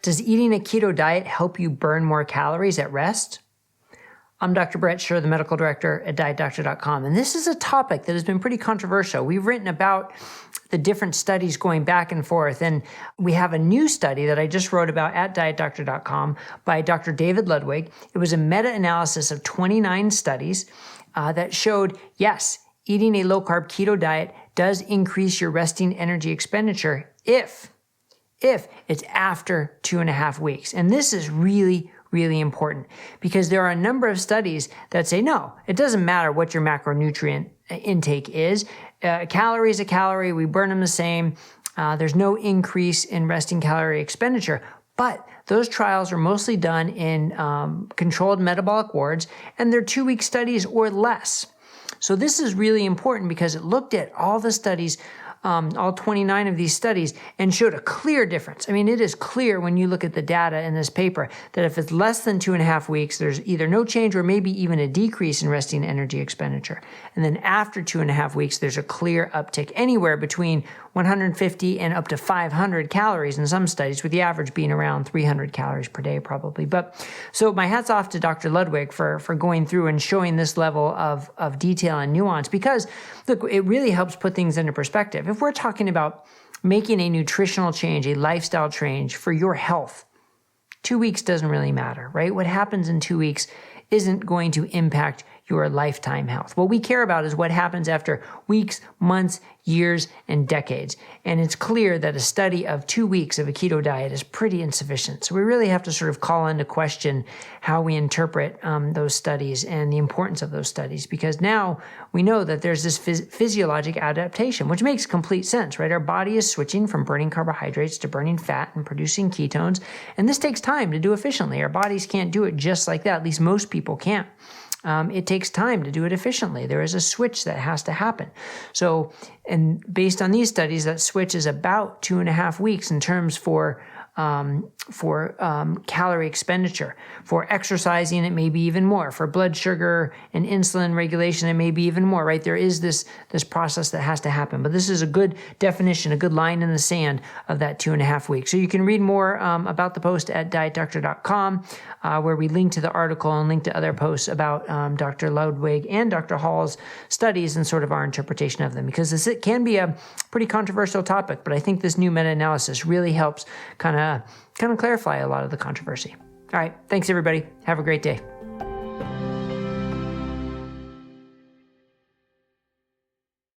Does eating a keto diet help you burn more calories at rest? I'm Dr. Brett Scher, the medical director at DietDoctor.com, and this is a topic that has been pretty controversial. We've written about the different studies going back and forth, and we have a new study that I just wrote about at DietDoctor.com by Dr. David Ludwig. It was a meta-analysis of 29 studies that showed, yes, eating a low-carb keto diet does increase your resting energy expenditure if it's after 2.5 weeks. And this is really important because there are a number of studies that say, no, it doesn't matter what your macronutrient intake is. A calorie is a calorie. We burn them the same. There's no increase in resting calorie expenditure. But those trials are mostly done in controlled metabolic wards, and they're 2-week studies or less. So this is really important because it looked at all the studies, all 29 of these studies, and showed a clear difference. I mean, it is clear when you look at the data in this paper that if it's less than 2.5 weeks, there's either no change or maybe even a decrease in resting energy expenditure. And then after 2.5 weeks, there's a clear uptick anywhere between 150 and up to 500 calories in some studies, with the average being around 300 calories per day probably. But so my hat's off to Dr. Ludwig for going through and showing this level of detail and nuance, because look, it really helps put things into perspective. If we're talking about making a nutritional change, a lifestyle change for your health, 2 weeks doesn't really matter, right? What happens in 2 weeks isn't going to impact your lifetime health. What we care about is what happens after weeks, months, years, and decades. And it's clear that a study of 2 weeks of a keto diet is pretty insufficient. So we really have to sort of call into question how we interpret those studies and the importance of those studies, because now we know that there's this physiologic adaptation, which makes complete sense, right? Our body is switching from burning carbohydrates to burning fat and producing ketones. And this takes time to do efficiently. Our bodies can't do it just like that. At least most people can't. It takes time to do it efficiently. There is a switch that has to happen. So, and based on these studies, that switch is about 2.5 weeks in terms for calorie expenditure. For exercising, it may be even more. For blood sugar and insulin regulation, it may be even more, right? There is this process that has to happen. But this is a good definition, a good line in the sand of that 2.5 weeks. So you can read more about the post at DietDoctor.com, where we link to the article and link to other posts about Dr. Ludwig and Dr. Hall's studies and sort of our interpretation of them, because it can be a pretty controversial topic, but I think this new meta-analysis really helps kind of clarify a lot of the controversy. All right. Thanks, everybody. Have a great day.